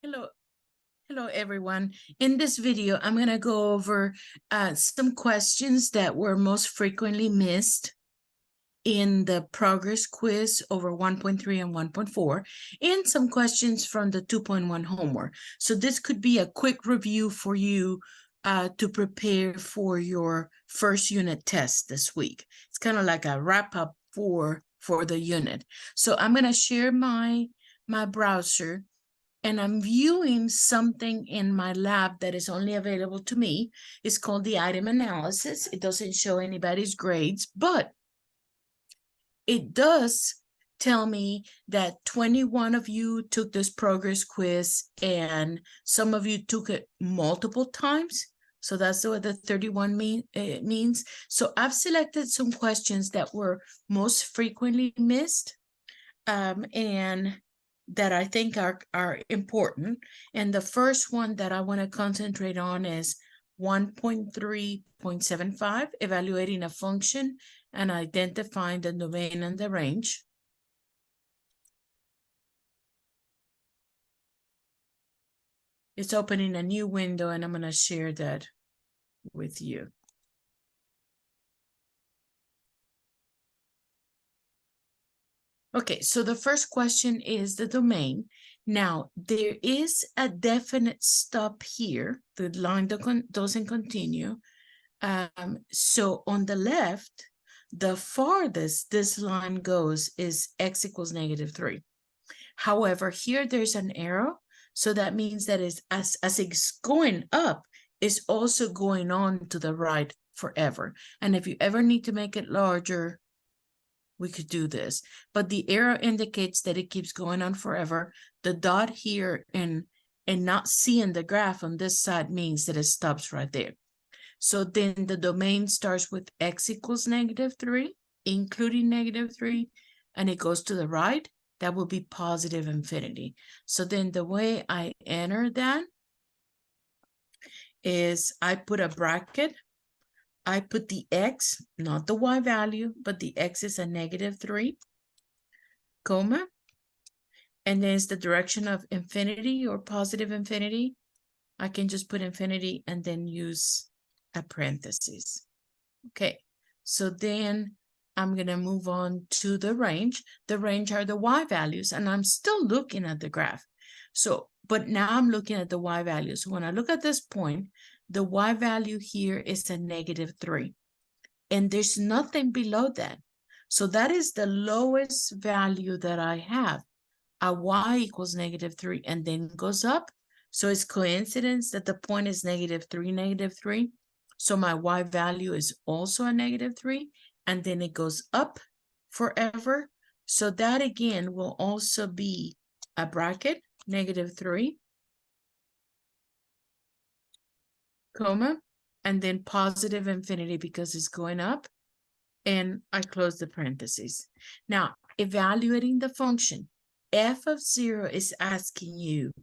Hello everyone. In this video, I'm going to go over some questions that were most frequently missed in the progress quiz over 1.3 and 1.4, and some questions from the 2.1 homework. So this could be a quick review for you to prepare for your first unit test this week. It's kind of like a wrap up for the unit. So I'm going to share my browser, and I'm viewing something in my lab that is only available to me. It's called the item analysis. It doesn't show anybody's grades, but it does tell me that 21 of you took this progress quiz and some of you took it multiple times. So that's what the 31 means. So I've selected some questions that were most frequently missed and that I think are important. And the first one that I want to concentrate on is 1.3.75, evaluating a function and identifying the domain and the range. It's opening a new window and I'm going to share that with you. Okay, so the first question is the domain. Now, there is a definite stop here. The line doesn't continue. So on the left, the farthest this line goes is x equals -3. However, here there's an arrow. So that means that as it's going up, it's also going on to the right forever. And if you ever need to make it larger, we could do this. But the arrow indicates that it keeps going on forever. The dot here and not seeing the graph on this side means that it stops right there. So then the domain starts with x equals -3, including -3, and it goes to the right. That will be positive infinity. So then the way I enter that is I put a bracket. I put the x, not the y value, but the x is a -3, comma, and then it's the direction of infinity or positive infinity. I can just put infinity and then use a parenthesis. Okay, so then I'm going to move on to the range. The range are the y values, and I'm still looking at the graph. So, but now I'm looking at the y values. When I look at this point, the y value here is a -3, and there's nothing below that. So that is the lowest value that I have. A y equals -3 and then goes up. So it's coincidence that the point is -3, -3. So my y value is also a -3, and then it goes up forever. So that again will also be a bracket, -3, comma, and then positive infinity because it's going up, and I close the parentheses. Now, evaluating the function, f of 0 is asking you,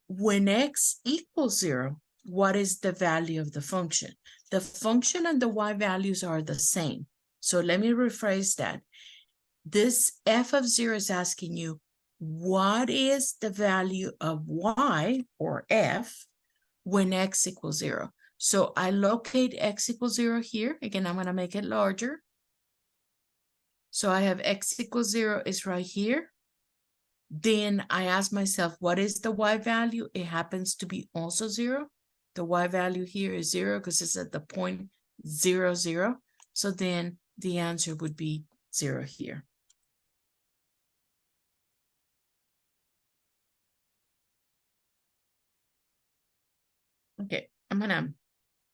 when x equals 0, what is the value of the function? The function and the y values are the same. So let me rephrase that. This f of 0 is asking you, what is the value of y or f when x equals 0? So I locate x equals 0 here. Again, I'm going to make it larger. So I have x equals 0 is right here. Then I ask myself, what is the y value? It happens to be also 0. The y value here is 0 because it's at the point 0, 0. So then the answer would be 0 here. Okay, I'm going to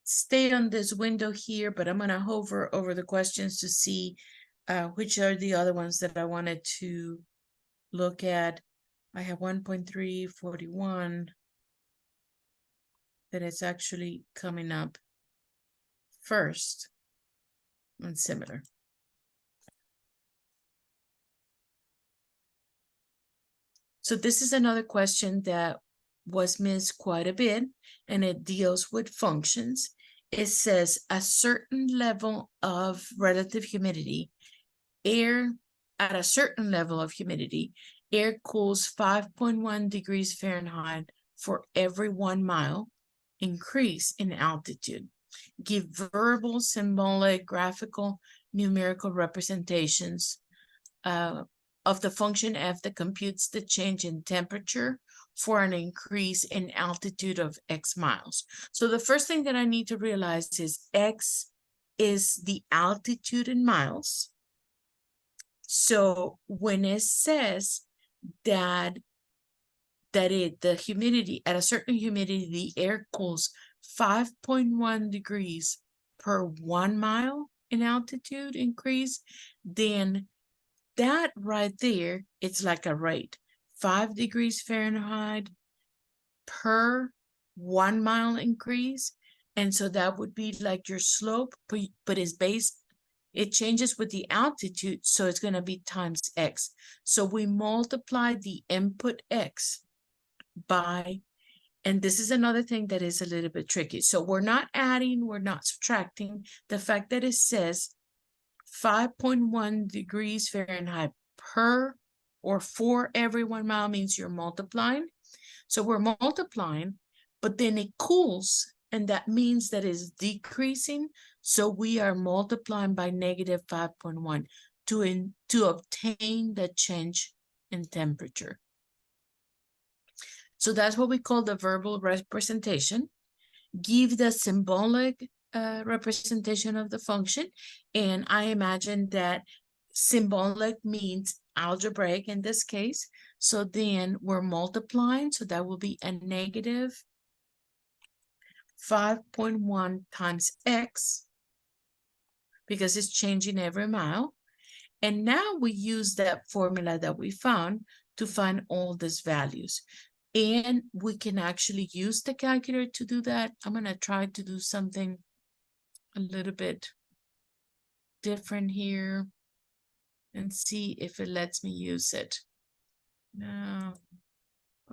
stay on this window here, but I'm going to hover over the questions to see which are the other ones that I wanted to look at. I have 1.341 that is actually coming up first and similar. So this is another question that was missed quite a bit, and it deals with functions. It says a certain level of relative humidity, air at a certain level of humidity, air cools 5.1 degrees Fahrenheit for every 1 mile increase in altitude. Give verbal, symbolic, graphical, numerical representations of the function f that computes the change in temperature for an increase in altitude of x miles. So the first thing that I need to realize is x is the altitude in miles. So when it says that the humidity, at a certain humidity, the air cools 5.1 degrees per 1 mile in altitude increase, then that right there, it's like a rate. 5 degrees Fahrenheit per 1 mile increase. And so that would be like your slope, but it's based, it changes with the altitude, so it's going to be times x. So we multiply the input x by, and this is another thing that is a little bit tricky. So we're not adding, we're not subtracting. The fact that it says 5.1 degrees Fahrenheit per or for every 1 mile means you're multiplying. So we're multiplying, but then it cools, and that means that it's decreasing. So we are multiplying by negative 5.1 to obtain the change in temperature. So that's what we call the verbal representation. Give the symbolic representation of the function. And I imagine that symbolic means algebraic in this case. So then we're multiplying. So that will be a negative 5.1 times x, because it's changing every mile. And now we use that formula that we found to find all these values. And we can actually use the calculator to do that. I'm going to try to do something a little bit different here and see if it lets me use it. No.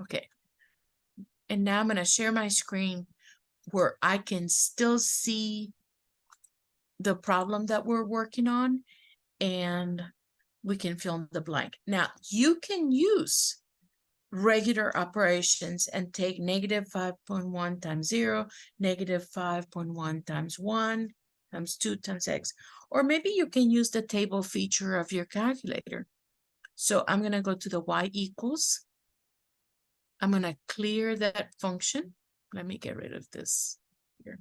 Okay. And now I'm going to share my screen where I can still see the problem that we're working on, and we can fill in the blank. Now, you can use regular operations and take negative 5.1 times 0, negative 5.1 times 1, times 2 times x. Or maybe you can use the table feature of your calculator. So I'm going to go to the y equals. I'm going to clear that function. Let me get rid of this here.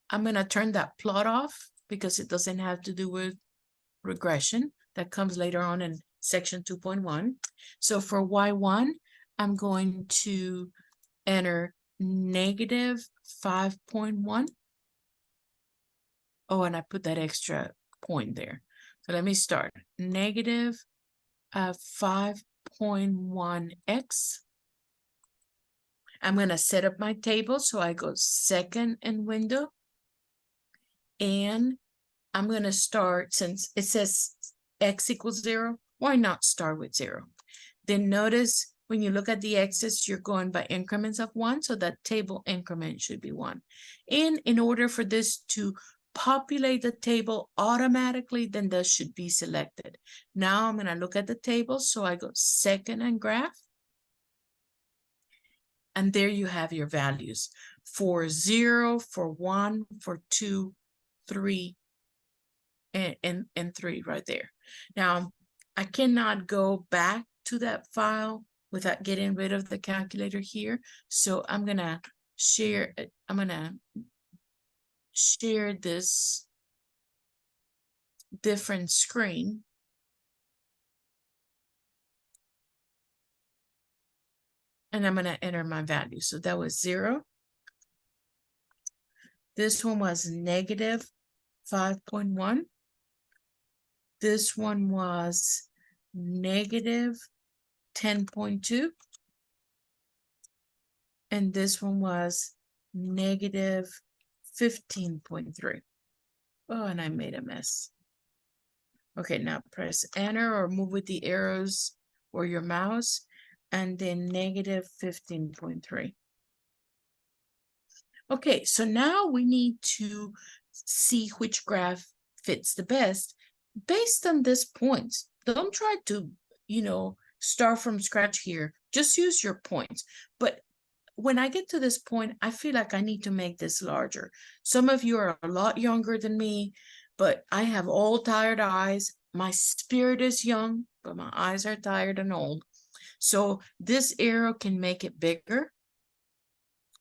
I'm going to turn that plot off because it doesn't have to do with regression. That comes later on in section 2.1. So for y1, I'm going to enter negative 5.1. Oh, and I put that extra point there. So let me start. Negative 5.1x. I'm going to set up my table. So I go second in window. And I'm going to start, since it says x equals 0, why not start with 0? Then notice when you look at the x's, you're going by increments of 1. So that table increment should be 1. And in order for this to populate the table automatically, then this should be selected. Now I'm going to look at the table. So I go second and graph. And there you have your values for 0, for 1, for 2, 3, and 3 right there. Now, I cannot go back to that file without getting rid of the calculator here. So I'm going to share this different screen. And I'm going to enter my value. So that was 0. This one was negative 5.1. This one was negative 10.2. And this one was negative 15.3. Oh, and I made a mess. Okay, now press enter or move with the arrows or your mouse, and then negative 15.3. Okay, so now we need to see which graph fits the best based on this points. Don't try to you know, start from scratch here. Just use your points. But when I get to this point, I feel like I need to make this larger. Some of you are a lot younger than me, but I have old, tired eyes. My spirit is young, but my eyes are tired and old. So this arrow can make it bigger,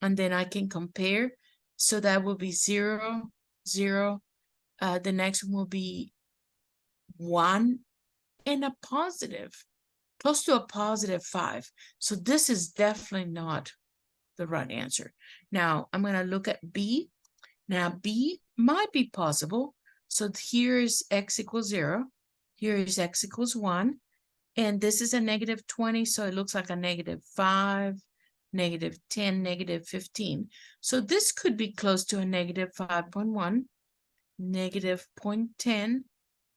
and then I can compare. So that will be 0, 0. The next one will be 1 and a positive, close to a +5. So this is definitely not the right answer. Now I'm going to look at B. Now B might be possible. So here is x equals 0. Here is x equals 1. And this is a -20, so it looks like a -5, -10, -15. So this could be close to a -5.1, -0.10,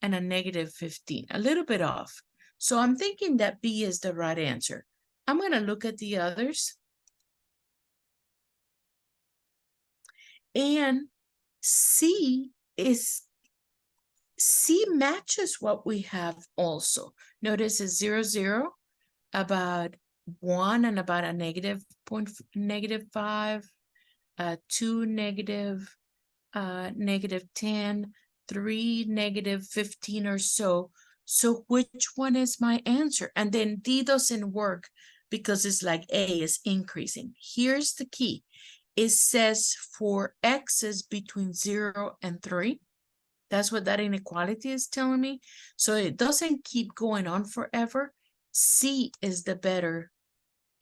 and a -15, a little bit off. So I'm thinking that B is the right answer. I'm going to look at the others. And C matches what we have also. Notice it's 0, 0, about 1 and about a -5, 2 -10, 3 -15 or so. So which one is my answer? And then D doesn't work because it's like A is increasing. Here's the key. It says for x's between 0 and 3. That's what that inequality is telling me. So it doesn't keep going on forever. C is the better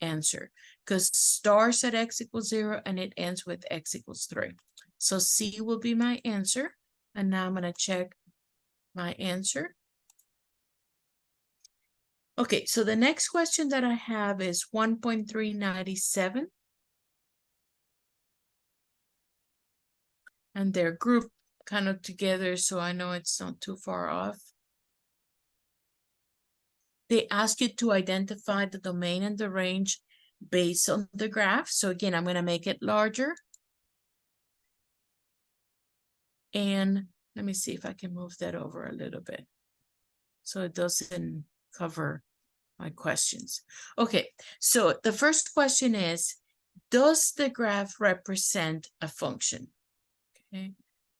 answer because starts at x equals 0 and it ends with x equals 3. So C will be my answer. And now I'm going to check my answer. Okay, so the next question that I have is 1.397. And they're grouped kind of together, so I know it's not too far off. They ask you to identify the domain and the range based on the graph. So again, I'm going to make it larger. And let me see if I can move that over a little bit so it doesn't cover my questions. Okay, so the first question is, does the graph represent a function? Okay,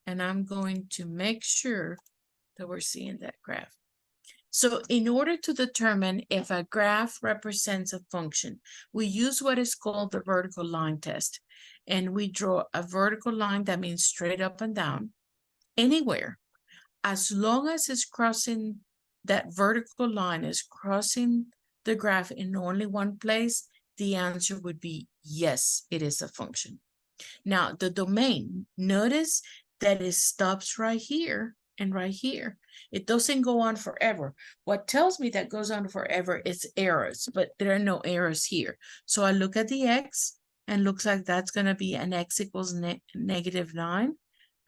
and I'm going to make sure that we're seeing that graph. So in order to determine if a graph represents a function, we use what is called the vertical line test. And we draw a vertical line that means straight up and down, anywhere. As long as it's crossing, that vertical line is crossing the graph in only one place, the answer would be yes, it is a function. Now, the domain, notice that it stops right here and right here. It doesn't go on forever. What tells me that goes on forever is errors, but there are no errors here. So I look at the x and looks like that's going to be an x equals -9.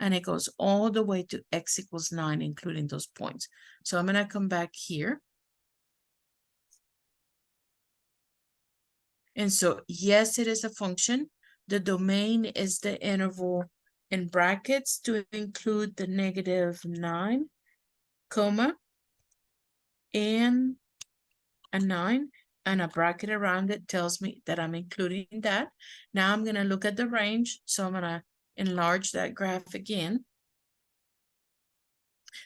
And it goes all the way to x equals 9, including those points. So I'm going to come back here. And so, yes, it is a function. The domain is the interval in brackets to include the -9, comma, and a 9, and a bracket around it tells me that I'm including that. Now I'm going to look at the range. So I'm going to enlarge that graph again.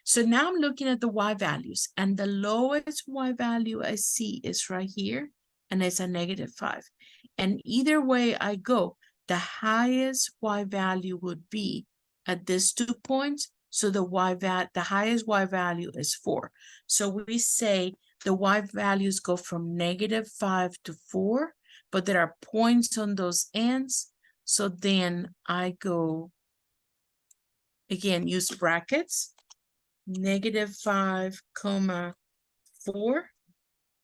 So now I'm looking at the y values, and the lowest y value I see is right here, and it's a -5. And either way I go, the highest y value would be at these 2 points. So the highest y value is 4. So we say the y values go from -5 to 4, but there are points on those ends. So then I go, again, use brackets, -5, 4,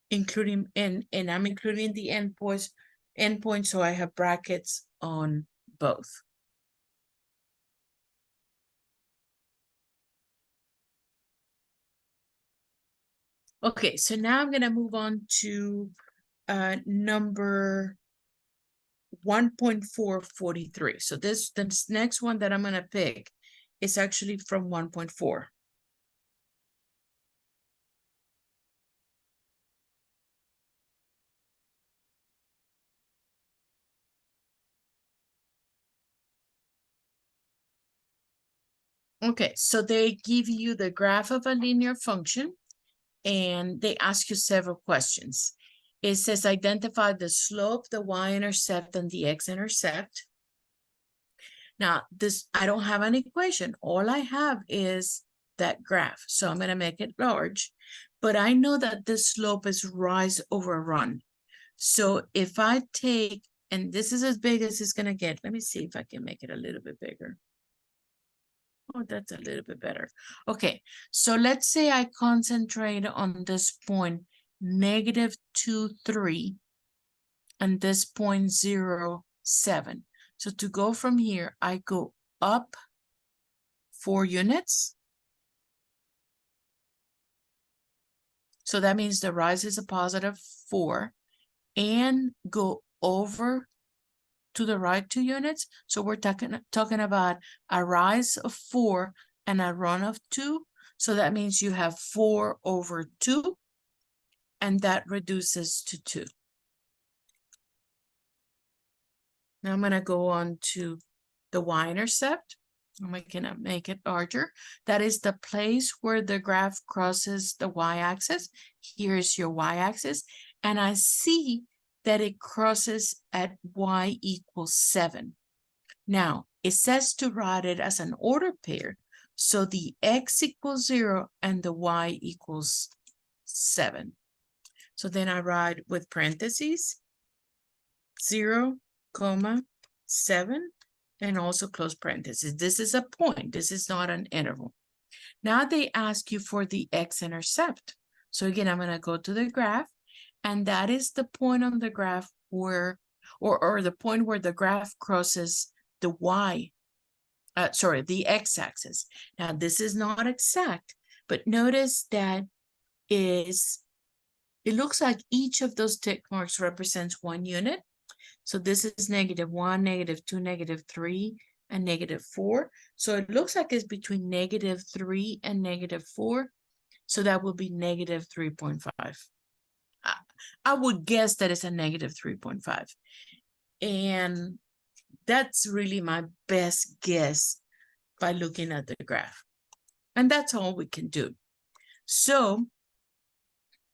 including, and I'm including the endpoint, so I have brackets on both. Okay, so now I'm going to move on to number 1.443. So this next one that I'm going to pick is actually from 1.4. Okay, so they give you the graph of a linear function and they ask you several questions. It says identify the slope, the y-intercept, and the x-intercept. Now, this, I don't have an equation. All I have is that graph. So I'm going to make it large. But I know that the slope is rise over run. So if I take, and this is as big as it's going to get. Let me see if I can make it a little bit bigger. Oh, that's a little bit better. Okay, so let's say I concentrate on this point, -2, 3, and this point 0, 7. So to go from here, I go up 4 units. So that means the rise is a +4 and go over to the right 2 units. So we're talking about a rise of 4 and a run of 2. So that means you have 4 over 2, and that reduces to 2. Now I'm going to go on to the y-intercept. I'm going to make it larger. That is the place where the graph crosses the y-axis. Here's your y-axis. And I see that it crosses at y equals 7. Now, it says to write it as an order pair. So the x equals 0 and the y equals 7. So then I write with parentheses 0, 7, and also close parentheses. This is a point. This is not an interval. Now they ask you for the x-intercept. So again, I'm going to go to the graph, and that is the point on the graph where, or the point where the graph crosses the the x-axis. Now this is not exact, but notice that it looks like each of those tick marks represents 1 unit. So this is -1, -2, -3, and -4. So it looks like it's between -3 and -4. So that will be -3.5. I would guess that it's a -3.5. And that's really my best guess by looking at the graph. And that's all we can do. So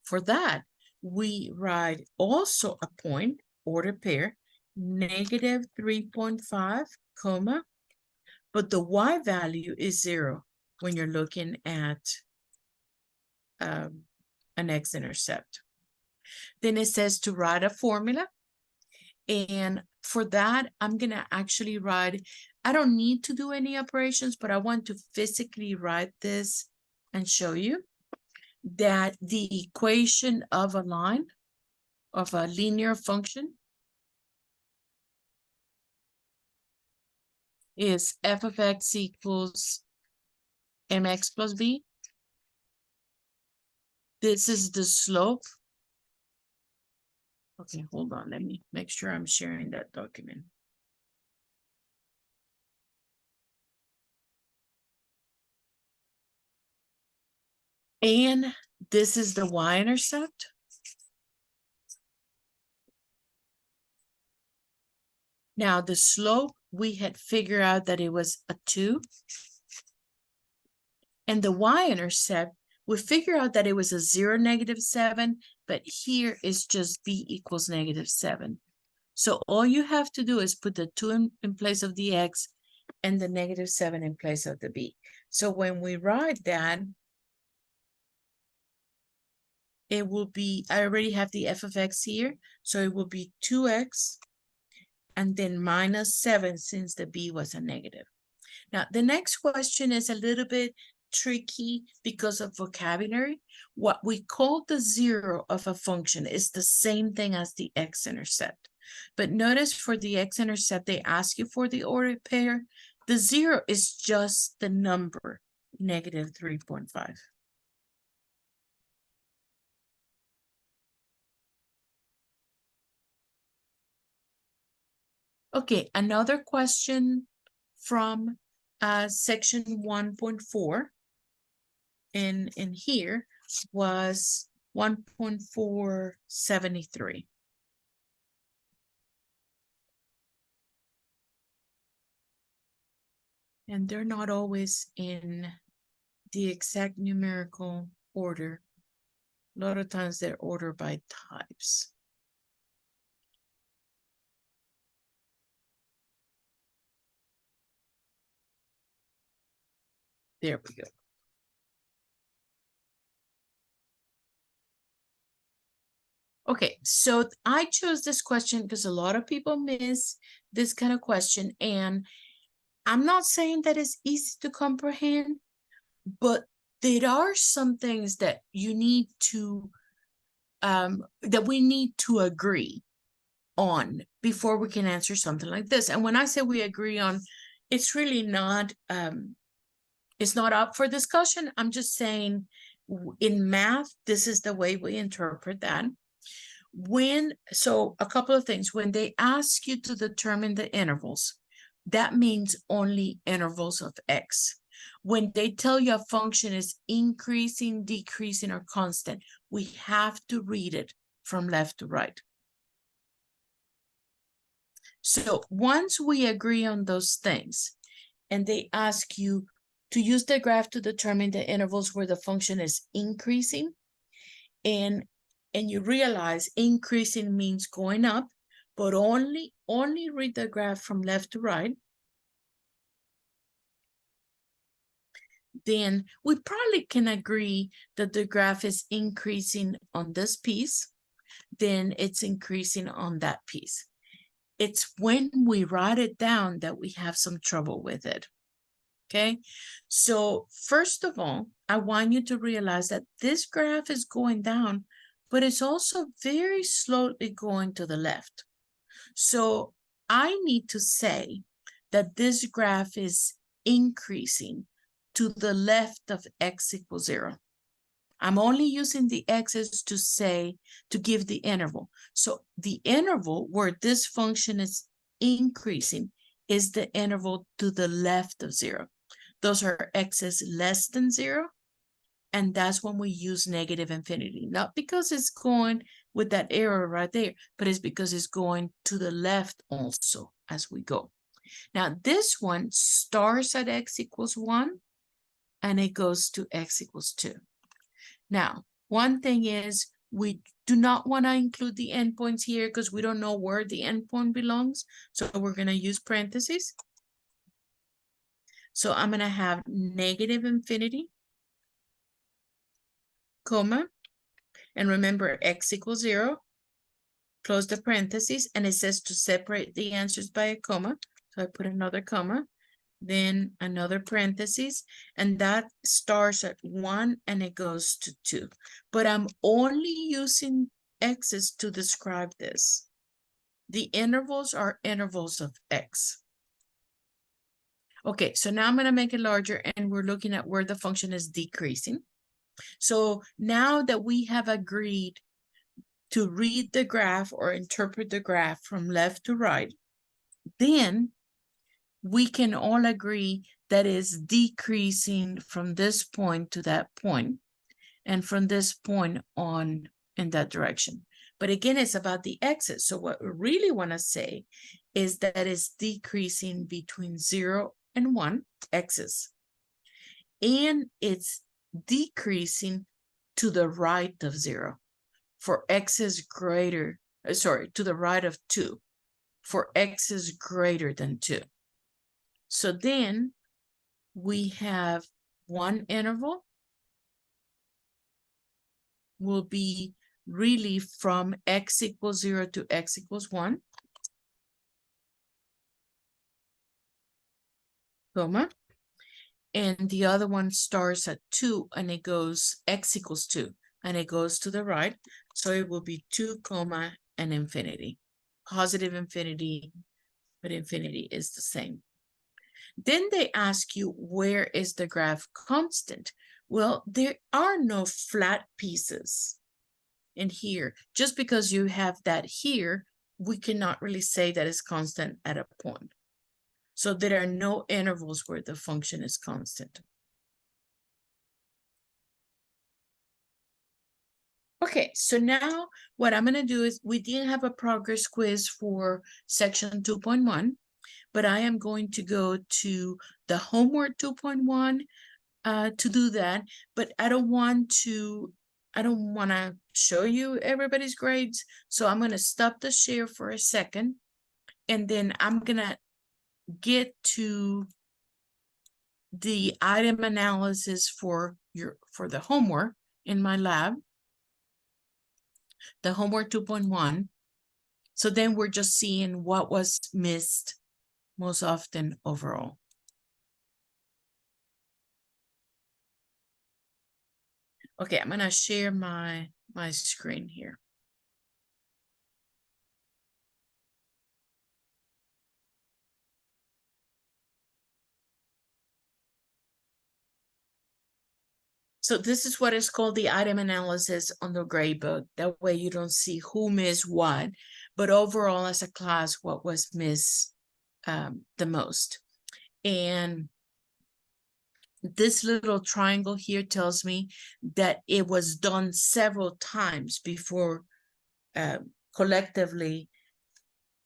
for that, we write also a point, order pair, -3.5, comma, but the y value is 0 when you're looking at an x-intercept. Then it says to write a formula. And for that, I'm going to actually write, I don't need to do any operations, but I want to physically write this and show you that the equation of a line, of a linear function, is f of x equals mx plus b. This is the slope. Okay, hold on. Let me make sure I'm sharing that document. And this is the y-intercept. Now the slope, we had figured out that it was a 2. And the y-intercept, we figured out that it was a 0, -7, but here is just b equals -7. So all you have to do is put the 2 in place of the x and the -7 in place of the b. So when we write that, it will be, I already have the f of x here, so it will be 2x and then -7 since the b was a negative. Now, the next question is a little bit tricky because of vocabulary. What we call the 0 of a function is the same thing as the x-intercept. But notice for the x-intercept, they ask you for the order pair. The 0 is just the number, -3.5. Okay, another question from section 1.4 in here was 1.473. And they're not always in the exact numerical order. A lot of times they're ordered by types. There we go. Okay, so I chose this question because a lot of people miss this kind of question, and I'm not saying that it's easy to comprehend, but there are some things that you need to, that we need to agree on before we can answer something like this. And when I say we agree on, it's really not, it's not up for discussion. I'm just saying in math, this is the way we interpret that. So a couple of things, when they ask you to determine the intervals, that means only intervals of x. When they tell you a function is increasing, decreasing, or constant, we have to read it from left to right. So once we agree on those things, and they ask you to use the graph to determine the intervals where the function is increasing, and you realize increasing means going up, but only read the graph from left to right, then we probably can agree that the graph is increasing on this piece, then it's increasing on that piece. It's when we write it down that we have some trouble with it. Okay, so first of all, I want you to realize that this graph is going down, but it's also very slowly going to the left. So I need to say that this graph is increasing to the left of x equals 0. I'm only using the x's to say, to give the interval. So the interval where this function is increasing is the interval to the left of 0. Those are x's less than 0. And that's when we use negative infinity. Not because it's going with that arrow right there, but it's because it's going to the left also as we go. Now, this one starts at x equals 1, and it goes to x equals 2. Now, one thing is we do not want to include the endpoints here because we don't know where the endpoint belongs. So we're going to use parentheses. So I'm going to have negative infinity, comma, and remember x equals 0, close the parentheses, and it says to separate the answers by a comma. So I put another comma, then another parentheses, and that starts at 1 and it goes to 2. But I'm only using x's to describe this. The intervals are intervals of x. Okay, so now I'm going to make it larger, and we're looking at where the function is decreasing. So now that we have agreed to read the graph or interpret the graph from left to right, then we can all agree that it's decreasing from this point to that point, and from this point on in that direction. But again, it's about the x's. So what we really want to say is that it's decreasing between 0 and 1, x's. And it's decreasing to the right of 0 for x is greater, to the right of 2 for x is greater than 2. So then we have one interval will be really from x equals 0 to x equals 1, comma, and the other one starts at 2 and it goes x equals 2 and it goes to the right. So it will be 2, comma, and infinity. Positive infinity, but infinity is the same. Then they ask you, where is the graph constant? Well, there are no flat pieces in here. Just because you have that here, we cannot really say that it's constant at a point. So there are no intervals where the function is constant. Okay, so now what I'm going to do is, we didn't have a progress quiz for section 2.1, but I am going to go to the homework 2.1 to do that, but I don't want to show you everybody's grades. So I'm going to stop the share for a second, and then I'm going to get to the item analysis for the homework in my lab, the homework 2.1. So then we're just seeing what was missed most often overall. Okay, I'm gonna share my screen here. So this is what is called the item analysis on the gradebook. That way you don't see who missed what, but overall as a class, what was missed the most. And this little triangle here tells me that it was done several times before collectively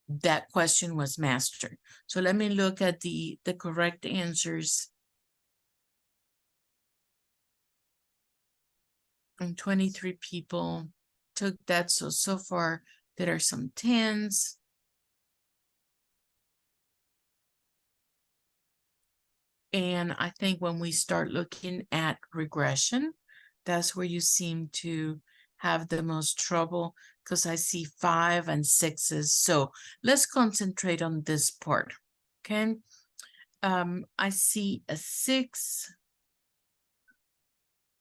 that question was mastered. So let me look at the correct answers. And 23 people took that. So far there are some 10s. And I think when we start looking at regression, that's where you seem to have the most trouble, because I see 5 and 6s. So let's concentrate on this part. Okay. I see a 6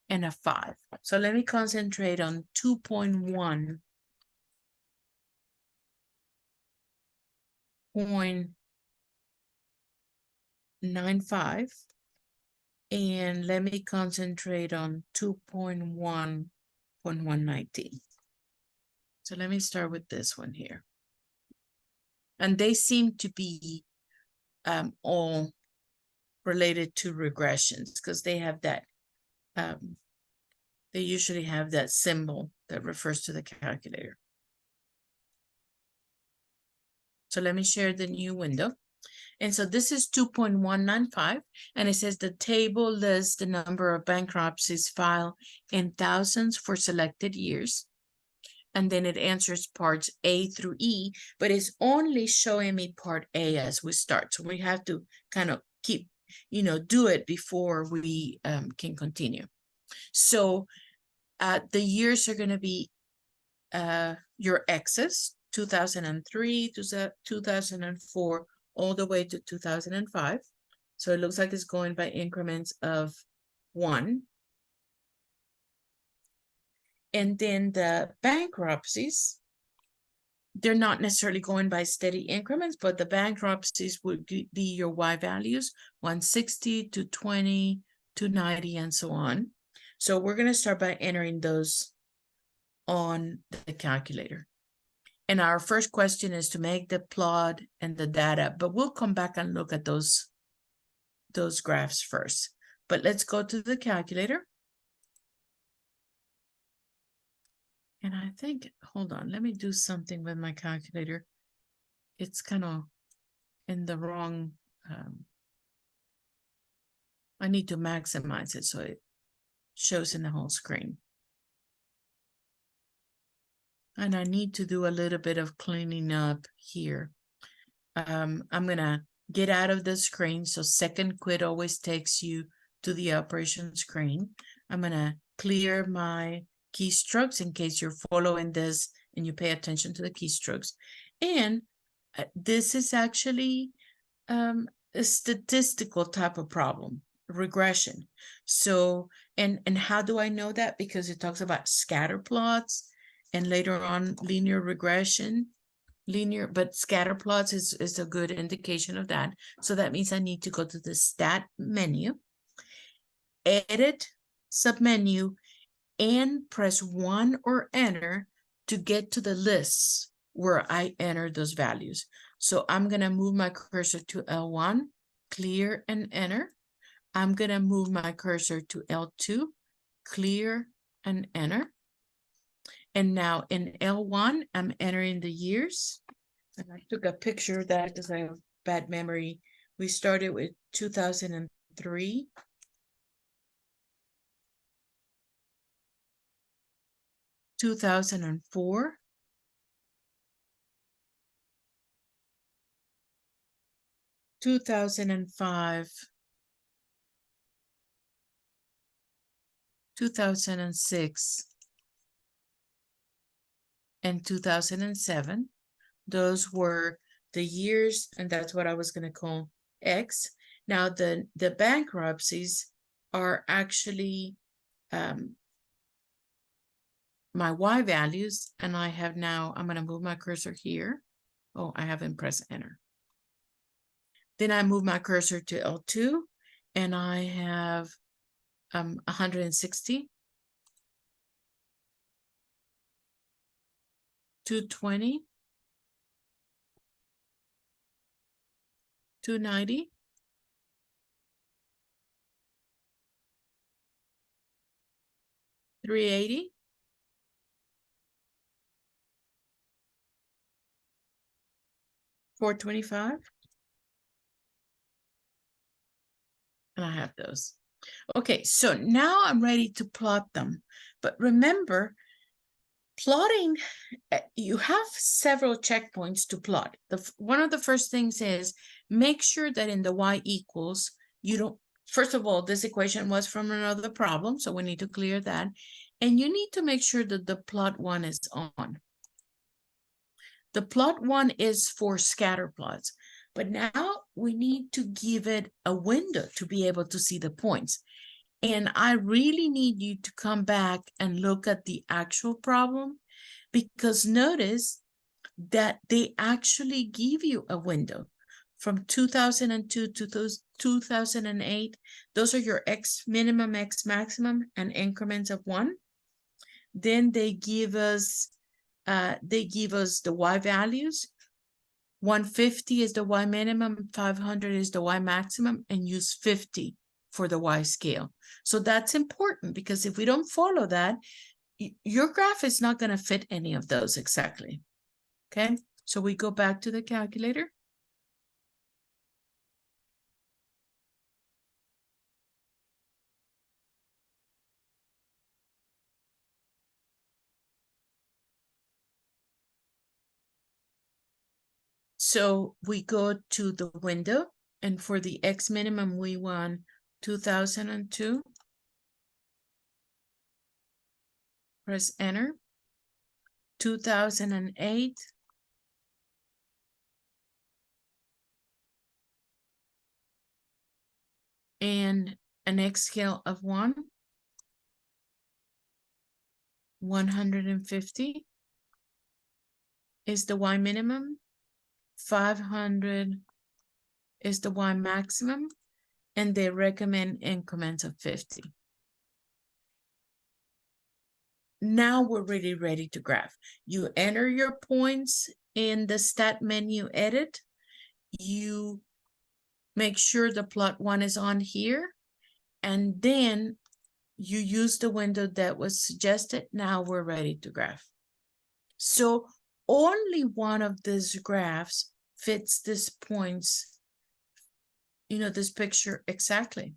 and a 5. So let me concentrate on 2.1.95. And let me concentrate on 2.1.119. So let me start with this one here. And they seem to be all related to regressions, because they have that, they usually have that symbol that refers to the calculator. So let me share the new window. And so this is 2.195, and it says the table lists the number of bankruptcies filed in thousands for selected years. And then it answers parts A through E, but it's only showing me part A as we start. So we have to kind of keep, do it before we can continue. So the years are going to be your X's, 2003 to 2004, all the way to 2005. So it looks like it's going by increments of 1. And then the bankruptcies, they're not necessarily going by steady increments, but the bankruptcies would be your Y values, 160 to 20 to 90 and so on. So we're going to start by entering those on the calculator. And our first question is to make the plot and the data, but we'll come back and look at those graphs first. But let's go to the calculator. And I think, hold on, let me do something with my calculator. It's kind of in the wrong, I need to maximize it so it shows in the whole screen. And I need to do a little bit of cleaning up here. I'm gonna get out of the screen. So second quit always takes you to the operation screen. I'm gonna clear my keystrokes in case you're following this and you pay attention to the keystrokes. And this is actually a statistical type of problem, regression. So, and how do I know that? Because it talks about scatter plots and later on linear regression. But scatter plots is a good indication of that. So that means I need to go to the stat menu, edit submenu, and press 1 or enter to get to the lists where I enter those values. So I'm going to move my cursor to L1, clear and enter. I'm going to move my cursor to L2, clear and enter. And now in L1, I'm entering the years. And I took a picture of that because I have bad memory. We started with 2003. 2004. 2005. 2006. And 2007. Those were the years, and that's what I was going to call X. Now, the bankruptcies are actually my Y values, and I have now, I'm going to move my cursor here. Oh, I haven't pressed enter. Then I move my cursor to L2, and I have 160, 220, 290, 380, 425, and I have those. Okay, so now I'm ready to plot them. But remember, plotting, you have several checkpoints to plot. One of the first things is make sure that in the y equals, you don't, first of all, this equation was from another problem, so we need to clear that. And you need to make sure that the plot one is on. The plot one is for scatter plots, but now we need to give it a window to be able to see the points. And I really need you to come back and look at the actual problem, because notice that they actually give you a window from 2002 to 2008. Those are your X minimum, X maximum, and increments of 1. Then they give us the Y values. 150 is the Y minimum, 500 is the Y maximum, and use 50 for the Y scale. So that's important, because if we don't follow that, your graph is not going to fit any of those exactly. Okay, so we go back to the calculator. So we go to the window, and for the X minimum, we want 2002. Press enter. 2008. And an X scale of 1. 150 is the Y minimum. 500 is the Y maximum, and they recommend increments of 50. Now we're really ready to graph. You enter your points in the stat menu edit. You make sure the plot one is on here, and then you use the window that was suggested. Now we're ready to graph. So only one of these graphs fits this points, this picture exactly.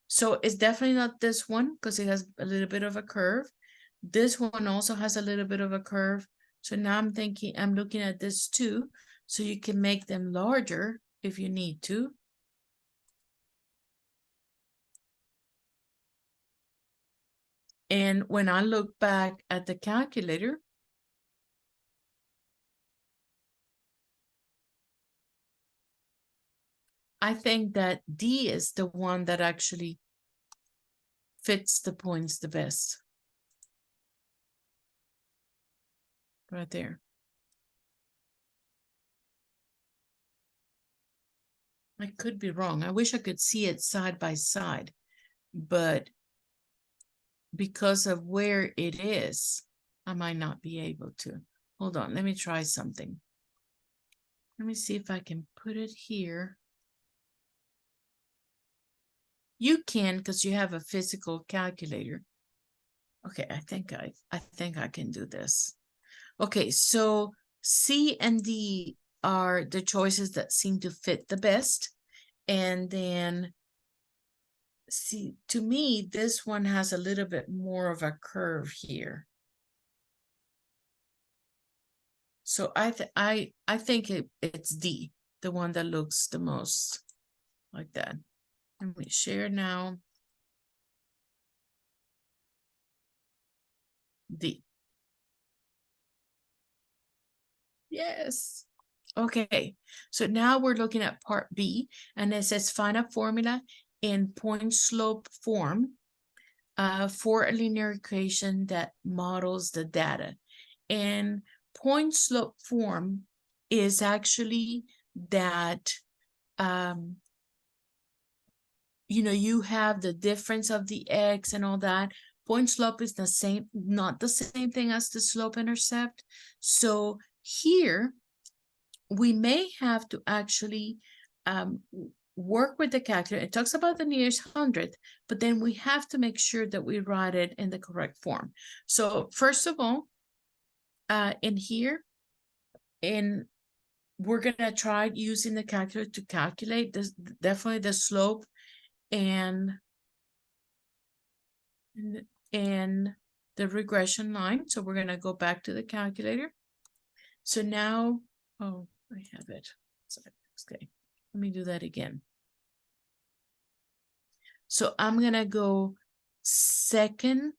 So it's definitely not this one, because it has a little bit of a curve. This one also has a little bit of a curve. So now I'm looking at this too. So you can make them larger if you need to. And when I look back at the calculator, I think that D is the one that actually fits the points the best. Right there. I could be wrong. I wish I could see it side by side, but because of where it is, I might not be able to. Hold on, let me try something. Let me see if I can put it here. You can, because you have a physical calculator. Okay, I think I can do this. Okay, so C and D are the choices that seem to fit the best. And then, see, to me, this one has a little bit more of a curve here. So I think it's D, the one that looks the most like that. Let me share now. D. Yes. Okay, so now we're looking at part B, and it says find a formula in point slope form for a linear equation that models the data. And point slope form is actually that you know, you have the difference of the x and all that. Point slope is the same, not the same thing as the slope intercept. So here we may have to actually work with the calculator. It talks about the nearest hundredth, but then we have to make sure that we write it in the correct form. So first of all, in here, we're gonna try using the calculator to calculate this, definitely the slope and the regression line. So we're gonna go back to the calculator. So now, oh, I have it. Okay, let me do that again. So I'm gonna go second.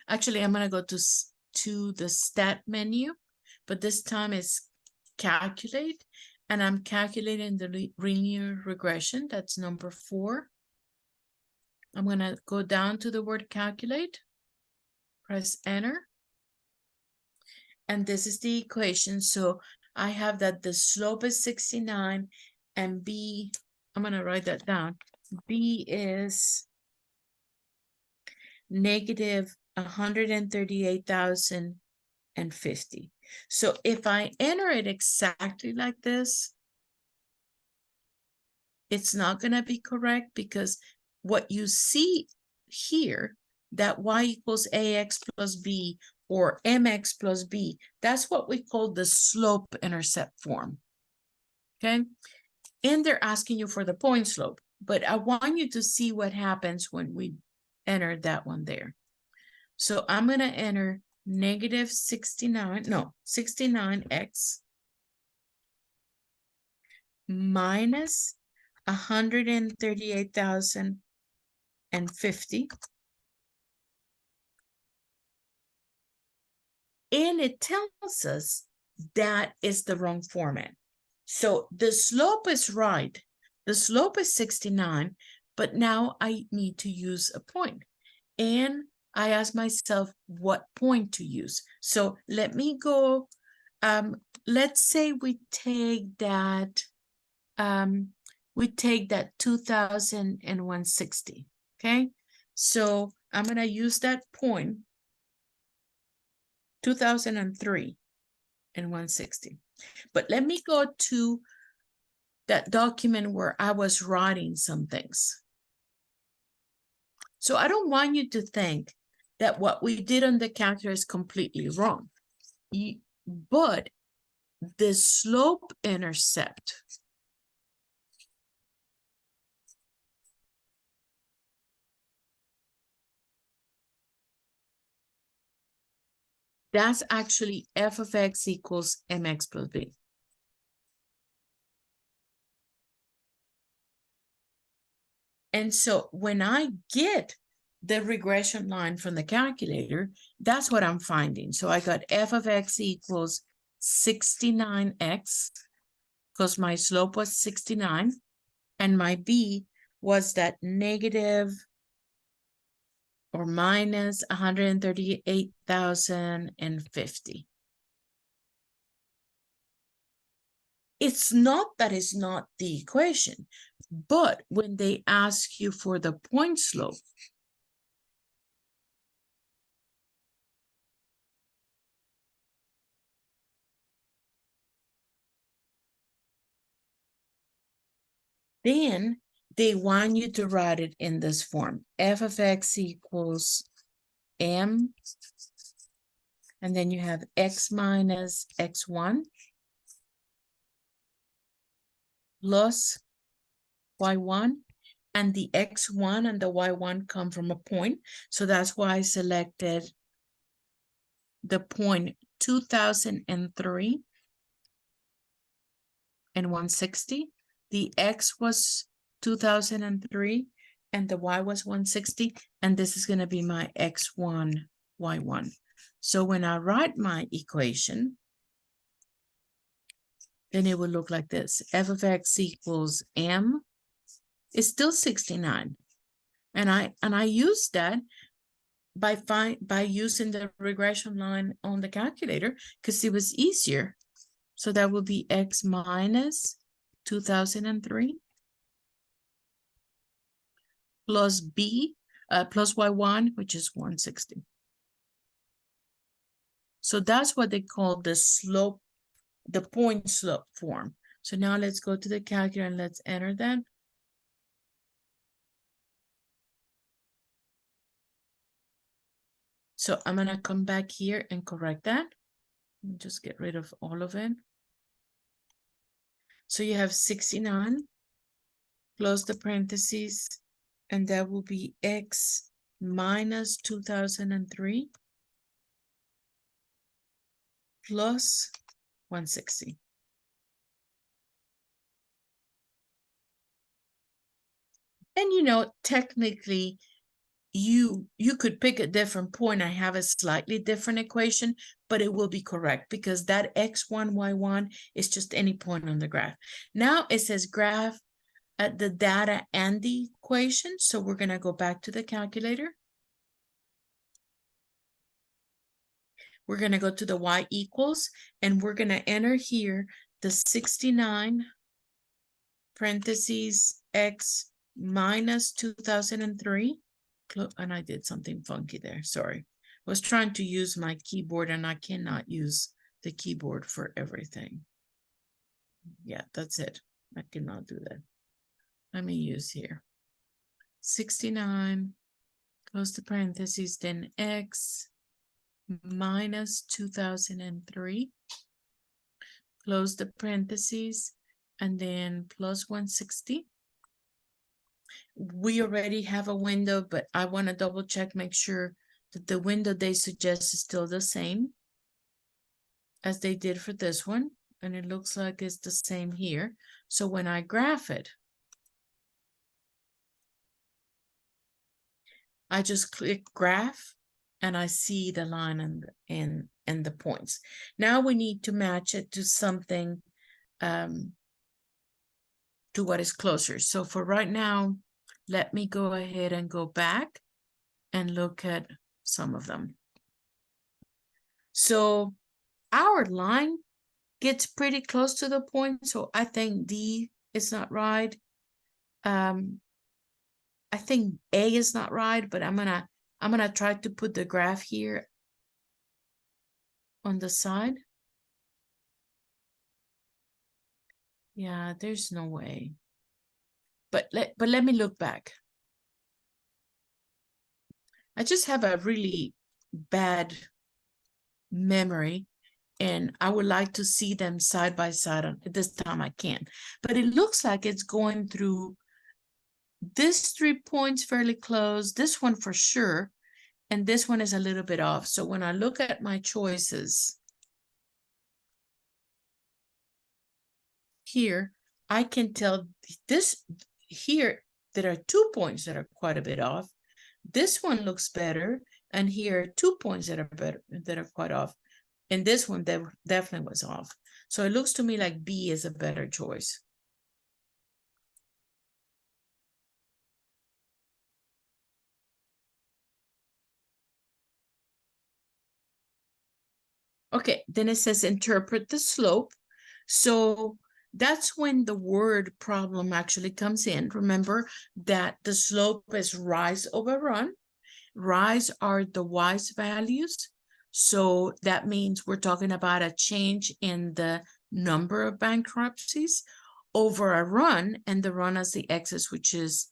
Actually, I'm gonna go to the stat menu, but this time it's calculate, and I'm calculating the linear regression. That's number 4. I'm gonna go down to the word calculate, press enter, and this is the equation. So I have that the slope is 69 and B, I'm gonna write that down. B is negative 138,050. So if I enter it exactly like this, it's not gonna be correct, because what you see here, that y equals ax plus b or mx plus b, that's what we call the slope intercept form, okay? And they're asking you for the point slope, but I want you to see what happens when we enter that one there. So I'm gonna enter negative 69x minus 138,050. And it tells us that is the wrong format. So the slope is right. The slope is 69, but now I need to use a point. And I ask myself what point to use. So let me go, let's say we take that, 2,160, okay? So I'm gonna use that point, 2003 and 160. But let me go to that document where I was writing some things. So I don't want you to think that what we did on the calculator is completely wrong. But the slope intercept, that's actually f of x equals mx plus b. And so when I get the regression line from the calculator, that's what I'm finding. So I got f of x equals 69x, because my slope was 69, and my b was that negative or minus 138,050. It's not that it's not the equation, but when they ask you for the point slope, then they want you to write it in this form. F of x equals m, and then you have x minus x1 plus y1, and the x1 and the y1 come from a point. So that's why I selected the point 2003 and 160. The x was 2003 and the y was 160, and this is going to be my x1, y1. So when I write my equation, then it will look like this. F of x equals m is still 69. And I used that by using the regression line on the calculator because it was easier. So that would be x minus 2003 plus b plus y1, which is 160. So that's what they call the slope, the point slope form. So now let's go to the calculator and let's enter that. So I'm gonna come back here and correct that. Just get rid of all of it. So you have 69 plus the parentheses, and that will be x minus 2003 plus 160. And you know, technically, you could pick a different point and have a slightly different equation, but it will be correct because that x1, y1 is just any point on the graph. Now it says graph at the data and the equation. So we're going to go back to the calculator. We're going to go to the y equals, and we're going to enter here the 69 parentheses x minus 2003. And I did something funky there. Sorry. I was trying to use my keyboard and I cannot use the keyboard for everything. Yeah, that's it. I cannot do that. Let me use here. 69, close the parentheses, then x minus 2003, close the parentheses, and then plus 160. We already have a window, but I want to double check, make sure that the window they suggest is still the same as they did for this one. And it looks like it's the same here. So when I graph it, I just click graph and I see the line and the points. Now we need to match it to something, to what is closer. So for right now, let me go ahead and go back and look at some of them. So our line gets pretty close to the point. So I think D is not right. I think A is not right, but I'm gonna try to put the graph here on the side. Yeah, there's no way. But let me look back. I just have a really bad memory, and I would like to see them side by side. At this time I can't. But it looks like it's going through this 3 points fairly close, this one for sure, and this one is a little bit off. So when I look at my choices here, I can tell this here, there are 2 points that are quite a bit off. This one looks better, and here are 2 points that are better, that are quite off. And this one definitely was off. So it looks to me like B is a better choice. Okay, then it says interpret the slope. So that's when the word problem actually comes in. Remember that the slope is rise over run. Rise are the y's values. So that means we're talking about a change in the number of bankruptcies over a run, and the run as the x's, which is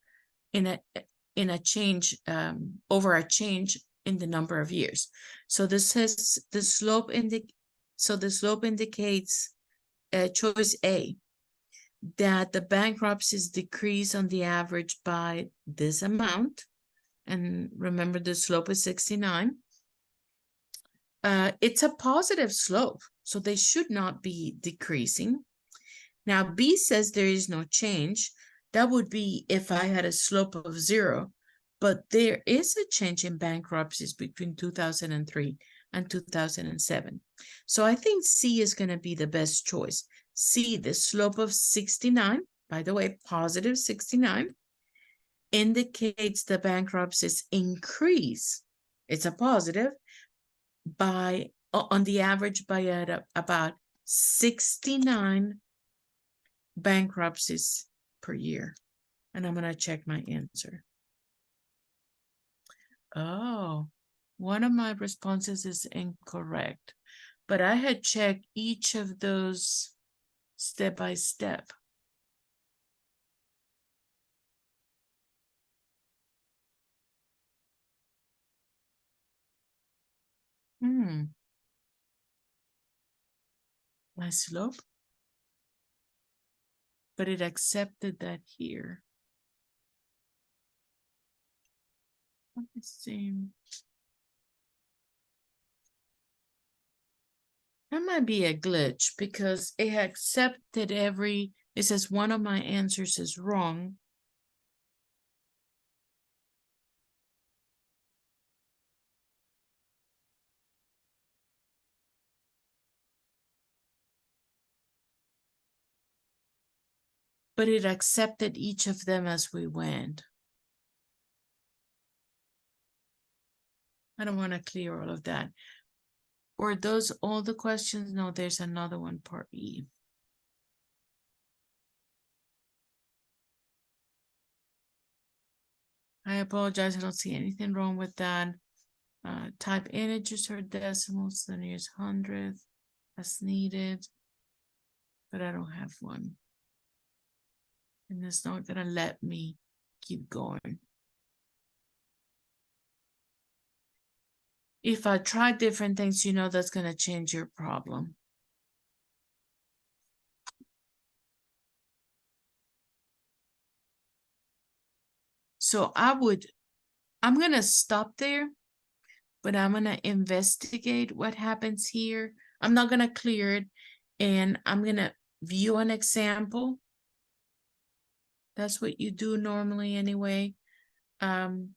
in a change over a change in the number of years. So this says the slope indicates choice A. that the bankruptcies decrease on the average by this amount. And remember, the slope is 69. It's a positive slope, so they should not be decreasing. Now, B says there is no change. That would be if I had a slope of 0, but there is a change in bankruptcies between 2003 and 2007. So I think C is going to be the best choice. C, the slope of 69, by the way, positive 69, indicates the bankruptcies increase. It's a positive by, on the average, by about 69 bankruptcies per year. And I'm going to check my answer. Oh, one of my responses is incorrect, but I had checked each of those step by step. My slope, but it accepted that here. Let me see. That might be a glitch because it accepted it says one of my answers is wrong. But it accepted each of them as we went. I don't want to clear all of that. Were those all the questions? No, there's another one, part E. I apologize, I don't see anything wrong with that. Type integers or decimals, the nearest hundredth as needed, but I don't have one. And it's not gonna let me keep going. If I try different things, you know that's gonna change your problem. So I'm gonna stop there, but I'm gonna investigate what happens here. I'm not gonna clear it, and I'm gonna view an example. That's what you do normally anyway. So I'm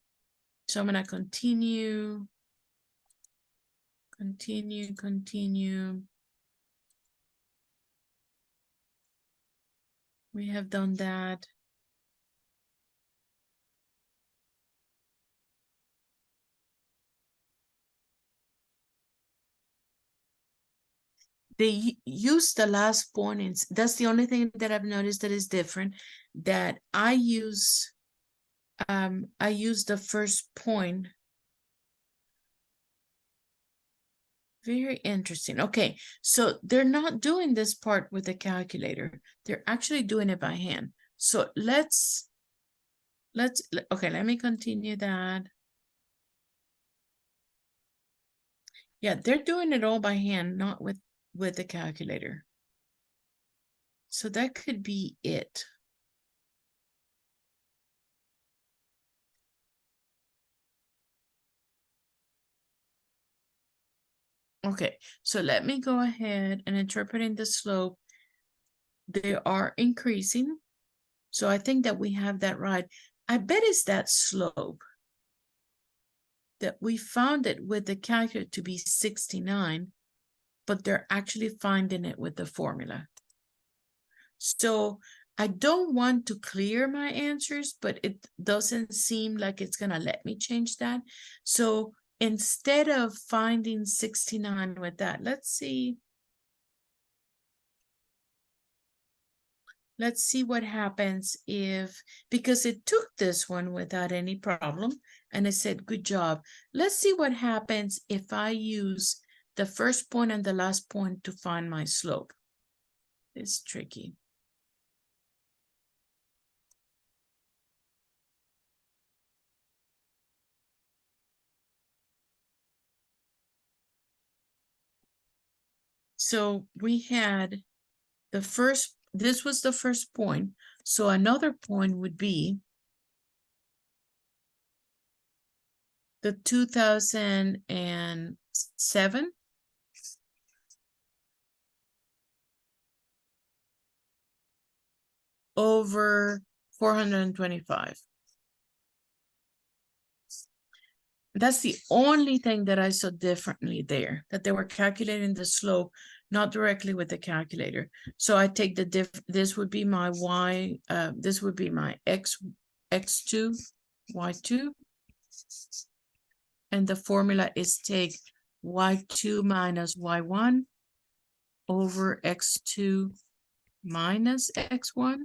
gonna continue. We have done that. They use the last point. That's the only thing that I've noticed that is different. That I use the first point. Very interesting. Okay, so they're not doing this part with the calculator. They're actually doing it by hand. So okay, let me continue that. Yeah, they're doing it all by hand, not with the calculator. So that could be it. Okay, so let me go ahead and interpreting the slope. They are increasing. So I think that we have that right. I bet it's that slope that we found it with the calculator to be 69, but they're actually finding it with the formula. So I don't want to clear my answers, but it doesn't seem like it's gonna let me change that. So instead of finding 69 with that, let's see what happens if, because it took this one without any problem, and it said, good job. Let's see what happens if I use the first point and the last point to find my slope. It's tricky. So we had the first this was the first point. So another point would be the 2007 over 425. That's the only thing that I saw differently there, that they were calculating the slope, not directly with the calculator. So I take the this would be my y, this would be my x2, y2. And the formula is take y2 minus y1 over x2 minus x1.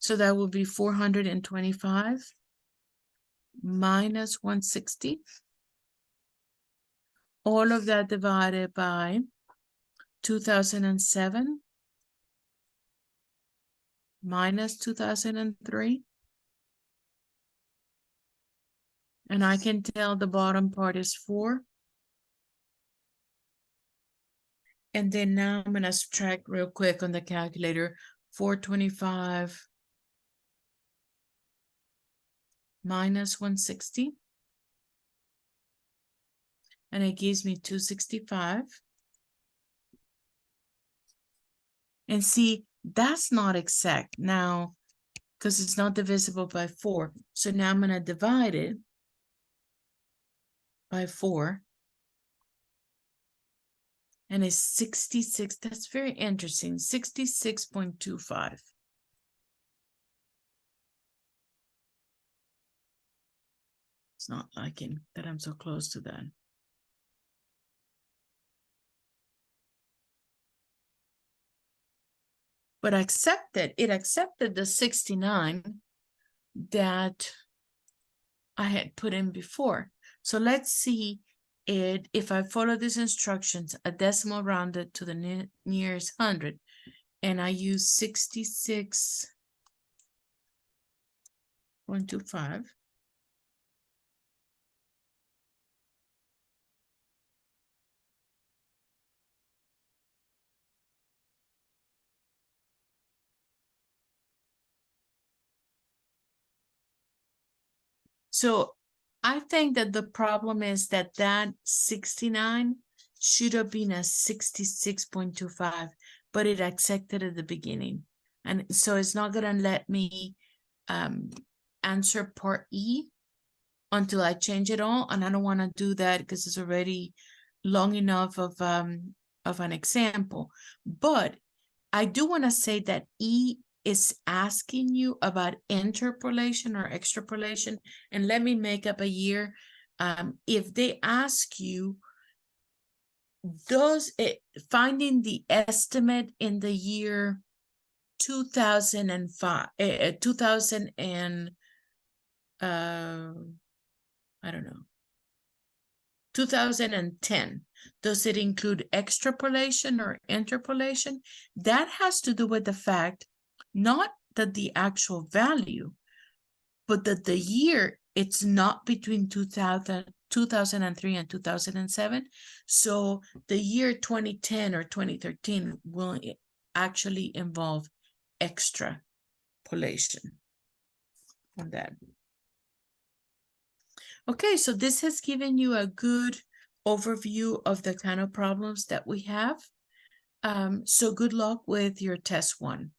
So that will be 425 minus 160. All of that divided by 2007 minus 2003. And I can tell the bottom part is 4. And then now I'm going to subtract real quick on the calculator. 425 minus 160. And it gives me 265. And see, that's not exact now because it's not divisible by 4. So now I'm going to divide it by 4. And it's 66. That's very interesting. 66.25. It's not liking that I'm so close to that. But it accepted the 69 that I had put in before. So let's see it if I follow these instructions, a decimal rounded to the nearest 100, and I use 66.25. So I think that the problem is that 69 should have been a 66.25, but it accepted at the beginning. And so it's not going to let me answer part E until I change it all. And I don't want to do that because it's already long enough of an example. But I do want to say that E is asking you about interpolation or extrapolation. And let me make up a year. If they ask you, finding the estimate in the year 2005, 2000 and I don't know, 2010. Does it include extrapolation or interpolation? That has to do with the fact, not that the actual value, but that the year, it's not between 2003 and 2007. So the year 2010 or 2013 will actually involve extrapolation on that. Okay, so this has given you a good overview of the kind of problems that we have. So good luck with your test 1.